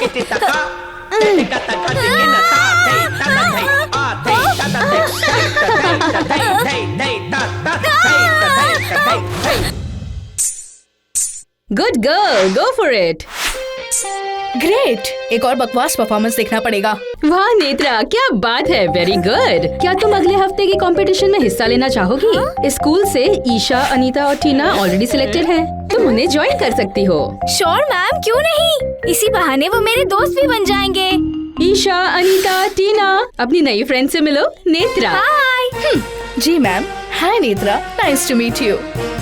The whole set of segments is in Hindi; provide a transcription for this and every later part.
Good girl, go for it. Great, एक और बकवास परफॉर्मेंस देखना पड़ेगा। वाह नेत्रा, क्या बात है, वेरी गुड। क्या तुम अगले हफ्ते के कंपटीशन में हिस्सा लेना चाहोगी? स्कूल से ईशा, अनीता और टीना ऑलरेडी सिलेक्टेड हैं। तुम उन्हें ज्वाइन कर सकती हो। श्योर मैम, क्यों नहीं? इसी बहाने वो मेरे दोस्त भी बन जाएंगे। ईशा, अनीता, टीना, अपनी नई फ्रेंड से मिलो। नेत्रा। हाय। जी ma'am. Hi Netra, nice to meet you.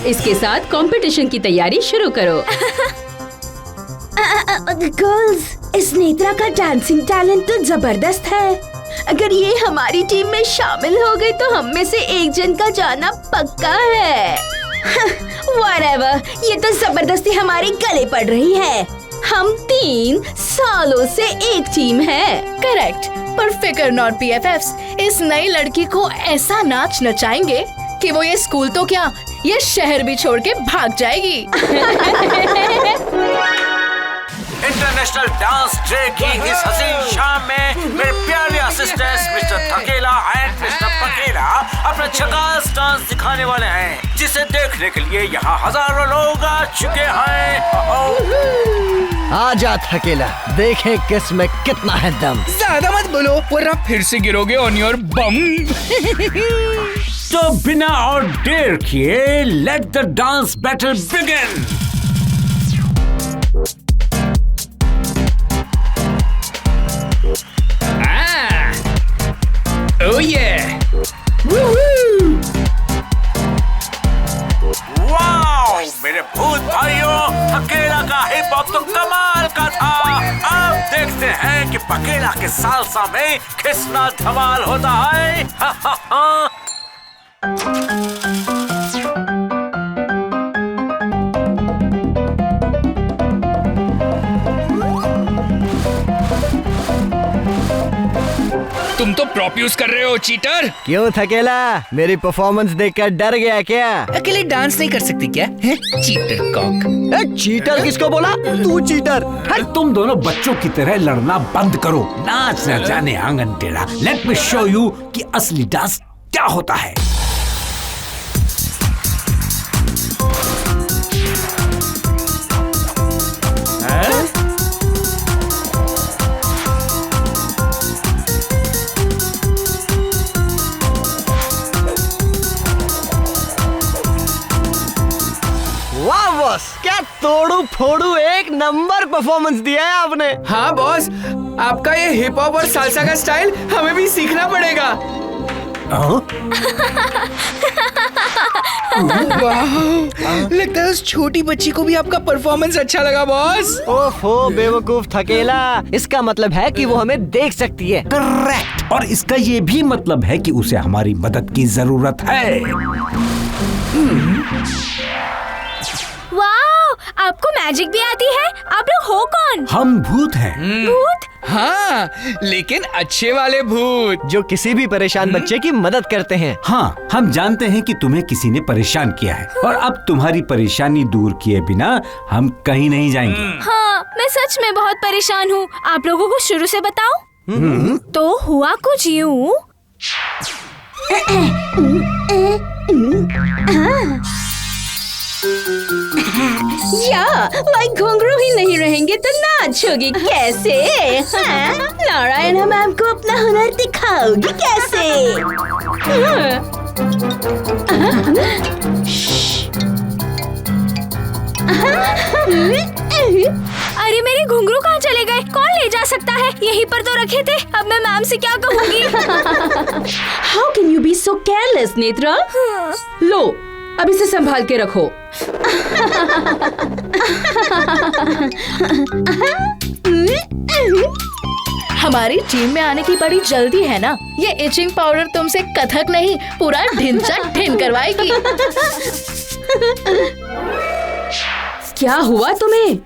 इसके साथ कंपटीशन की तैयारी शुरू करो। गर्ल्स, इस नेत्रा का डांसिंग टैलेंट तो जबरदस्त है। अगर ये हमारी टीम में शामिल हो गई तो हम में से एक जन का जाना पक्का है। Whatever, ये तो जबरदस्ती हमारे गले पड़ रही है। हम 3 सालों से एक टीम है। करेक्ट, पर फिकर नॉट PFFs, इस नई लड़की को ऐसा नाच नचाएंगे कि वो ये स्कूल तो क्या, ये शहर भी छोड़ के भाग जाएगी। इंटरनेशनल डांस डे की इस हसीन शाम में मेरे प्यारे असिस्टेंट्स मिस्टर थकेला एंड मिस्टर पकेला अपना झकास डांस दिखाने वाले हैं, जिसे देखने के लिए यहाँ हजारों लोग आ चुके हैं। आजा थकेला, देखें किस में कितना है दम। ज्यादा मत बोलो वरना फिर से गिरोगे ऑन योर बम। तो बिना और देर किए let the dance battle begin. Oh yeah! Wow, मेरे भूत भाइयों, पकेला का हिप हॉप तो कमाल का था। अब देखते हैं कि पकेला के सालसा में कितना धमाल होता है। तुम तो प्रॉप यूज कर रहे हो, चीटर। क्यों थकेला, मेरी परफॉर्मेंस देखकर डर गया क्या? अकेले डांस नहीं कर सकती क्या? Cheater Kock. चीटर किसको बोला? तू चीटर। तुम दोनों बच्चों की तरह लड़ना बंद करो। नाच न जाने आंगन टेढ़ा। लेट मी शो यू कि असली डांस क्या होता है। वाह बॉस, क्या तोड़ू फोड़ू एक नंबर परफॉर्मेंस दिया है आपने। हाँ बॉस, आपका ये हिप हॉप और सालसा का स्टाइल हमें भी सीखना पड़ेगा। लगता है उस छोटी बच्ची को भी आपका परफॉर्मेंस अच्छा लगा बॉस। ओफो बेवकूफ थकेला, इसका मतलब है कि वो हमें देख सकती है। करेक्ट, और इसका ये भी मतलब है कि उसे हमारी मदद की जरूरत है। वाओ, आपको मैजिक भी आती है? आप लोग हो कौन? हम भूत हैं। भूत? हाँ, लेकिन अच्छे वाले भूत जो किसी भी परेशान बच्चे की मदद करते हैं। हाँ, हम जानते हैं कि तुम्हें किसी ने परेशान किया है और अब तुम्हारी परेशानी दूर किए बिना हम कहीं नहीं जाएंगे। हाँ, मैं सच में बहुत परेशान हूँ। आप लोगों को शुरू से बताऊं? तो हुआ कुछ यूं। या लाइक घुंघरू ही नहीं रहेंगे तो नाच होगी कैसे? हाँ? नारायणा मैम को अपना हुनर दिखाओगी कैसे? अरे मेरे घुंघरू कहाँ चले गए? कौन ले जा सकता है? यहीं पर तो रखे थे। अब मैं मैम से क्या कहूँगी? How can you be so careless Netra? लो, अब इसे संभाल के रखो। हमारी टीम में आने की बड़ी जल्दी है ना? ये इचिंग पाउडर तुमसे कथक नहीं, पूरा ढिंचा ढिन करवाएगी। क्या हुआ तुम्हें?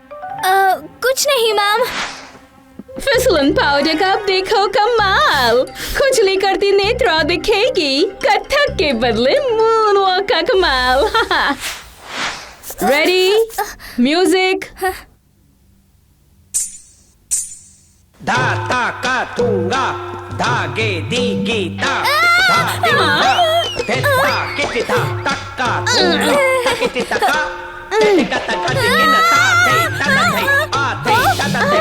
कुछ नहीं मैम। फिसलन पाउडर का अब देखो कमाल। खुजली करती नेत्रा दिखेगी, कथक के बदले मूनवॉक का कमाल। Ready, music. धा ता का थूंगा, धागे दी गीता, धा दी धा, धिता किति धा तक्का थूंगा, तकिति तका, तकिका तका तिकिन ता थे ता थे आ थे ता थे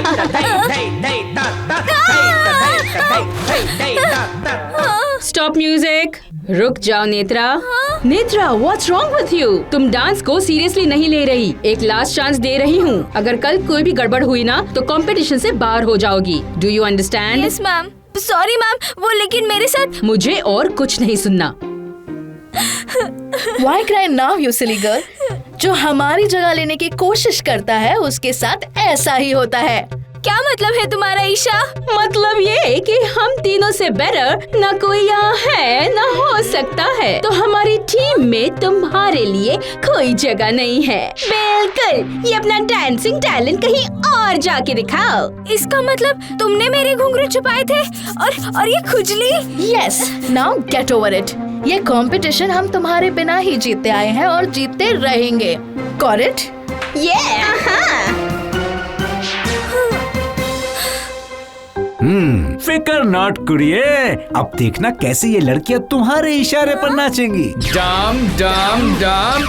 थे थे थे ता ता थे थे ता ता। Stop music. रुक जाओ Netra. Netra, what's wrong with you? तुम डांस को सीरियसली नहीं ले रही। एक लास्ट चांस दे रही हूँ। अगर कल कोई भी गड़बड़ हुई ना तो कंपटीशन से बाहर हो जाओगी। Do you understand? Yes ma'am. Sorry ma'am, वो लेकिन मेरे साथ। मुझे और कुछ नहीं सुनना। Why cry now, you silly girl? जो हमारी जगह लेने की कोशिश करता है उसके साथ ऐसा ही होता है। क्या मतलब है तुम्हारा ईशा? मतलब ये कि हम तीनों से बेटर ना कोई यहाँ है ना हो सकता है, तो हमारी टीम में तुम्हारे लिए कोई जगह नहीं है। बिल्कुल, ये अपना डांसिंग टैलेंट कहीं और जाके दिखाओ। इसका मतलब तुमने मेरे घुंघरू छुपाए थे और ये खुजली। Yes, now get over it. ये कंपटीशन हम तुम्हारे बिना ही जीतते आए हैं और जीतते रहेंगे। Got it? फिकर नॉट करिए, अब देखना कैसे ये लड़कियां तुम्हारे इशारे पर नाचेंगी। डम डम डम,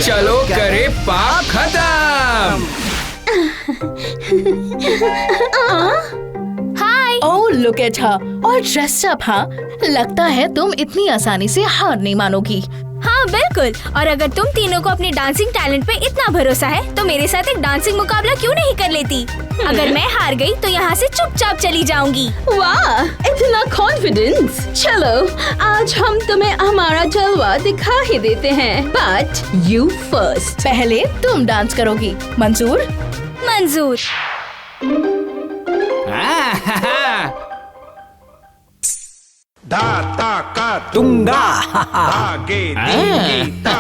चलो करे पाप खत्म। हाय। Oh, look at her. और ड्रेस अप। हाँ, लगता है तुम इतनी आसानी से हार नहीं मानोगी। हाँ बिल्कुल, और अगर तुम तीनों को अपने डांसिंग टैलेंट पे इतना भरोसा है तो मेरे साथ एक डांसिंग मुकाबला क्यों नहीं कर लेती? अगर मैं हार गई तो यहाँ से चुपचाप चली जाऊंगी। वाह, इतना कॉन्फिडेंस। चलो, आज हम तुम्हें हमारा जलवा दिखा ही देते हैं, बट यू फर्स्ट। पहले तुम डांस करोगी। मंजूर? मंजूर। धा ता का तुंगा, धागे दी गीता,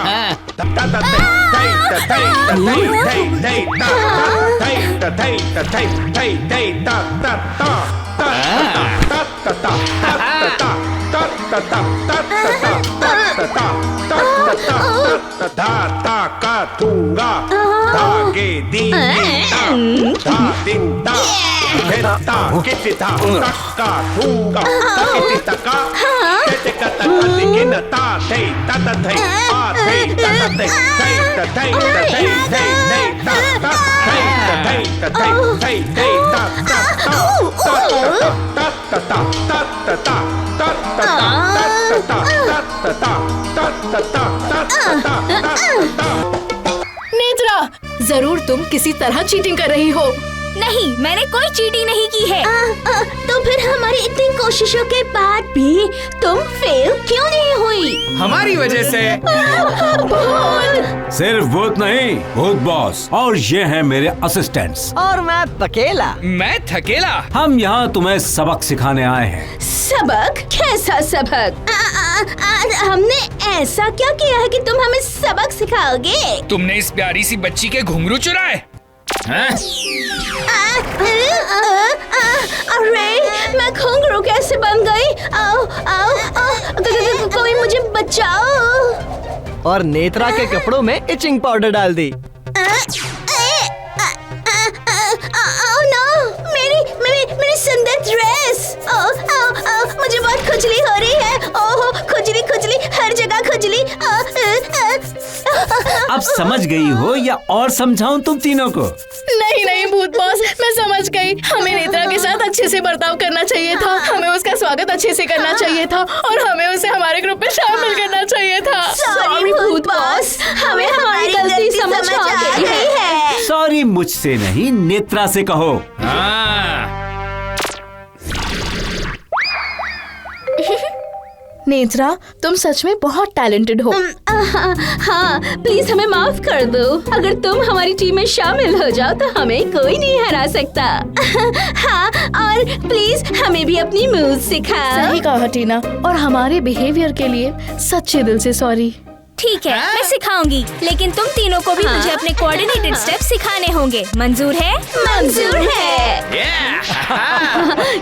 ता ता ता थे ता थे ता थे थे ता थे ता थे ता थे थे थे ता ता ता ता ता ता ता ता ता ता धा ता का थूंगा, धागे दी गीता, धा दिन ता धिता किति धा तक्का थूंगा, तकिति तका, तकिका तका तिकिन ता थे ता थे आ थे ता थे थे थे थे थे थे ता ता थे थे थे थे ता ता ता ता ता ता नेत्रा, जरूर तुम किसी तरह चीटिंग कर रही हो। नहीं, मैंने कोई चीटिंग नहीं की है। तो फिर हमारी इतनी कोशिशों के बाद भी तुम फेल क्यों नहीं हुई? हमारी वजह से। सिर्फ भूत नहीं, भूत बॉस, और ये हैं मेरे असिस्टेंट्स। और मैं पकेला। मैं थकेला। हम यहाँ तुम्हें सबक सिखाने आए हैं। सबक? कैसा सबक? हमने ऐसा क्या किया है कि तुम हमें सबक सिखाओगे? तुमने इस प्यारी सी बच्ची के घुंघरू चुराए। हाँ? अरे, मैं घुंघरू कैसे बन गई? आओ, आओ, आओ, कोई मुझे बचाओ। और नेत्रा के कपड़ों में इचिंग पाउडर डाल दी। मेरी सुंदर ड्रेस। मुझे बहुत खुजली हो रही है। ओह, खुजली खुजली, हर जगह खुजली। अब समझ गई हो या और समझाऊं तुम तीनों को? नहीं नहीं भूत बॉस, मैं समझ गई। हमें नेत्रा के साथ अच्छे से बर्ताव करना चाहिए था, हमें उसका स्वागत अच्छे से करना चाहिए था और हमें उसे हमारे ग्रुप में शामिल करना चाहिए था। सॉरी भूत बॉस, हमें हमारी गलती समझ आ गई है। सॉरी मुझसे नहीं, नेत्रा से कहो। हाँ। नेत्रा, तुम सच में बहुत टैलेंटेड हो। हाँ, प्लीज हमें माफ कर दो। अगर तुम हमारी टीम में शामिल हो जाओ तो हमें कोई नहीं हरा सकता। हाँ, और प्लीज हमें भी अपनी मूव्स सिखाओ। सही कहा टीना, और हमारे बिहेवियर के लिए सच्चे दिल से सॉरी। ठीक है, मैं सिखाऊंगी, लेकिन तुम तीनों को भी मुझे अपने कोऑर्डिनेटेड स्टेप सिखाने होंगे। मंजूर है? मंजूर है।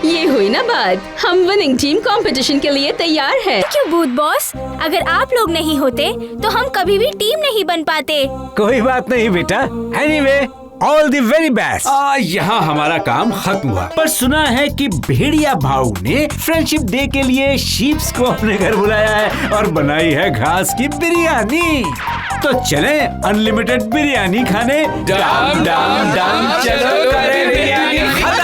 ये हुई ना बात। हम विनिंग टीम कंपटीशन के लिए तैयार है। क्यों भूत बॉस, अगर आप लोग नहीं होते तो हम कभी भी टीम नहीं बन पाते। कोई बात नहीं बेटा। Anyway, all the very best. यहाँ हमारा काम खत्म हुआ। पर सुना है कि भेड़िया भाऊ ने फ्रेंडशिप डे के लिए शीप्स को अपने घर बुलाया है और बनाई है घास की बिरयानी। तो चले अनलिमिटेड बिरयानी खाने। डम डम डम, चलो करे बिरयानी खाने।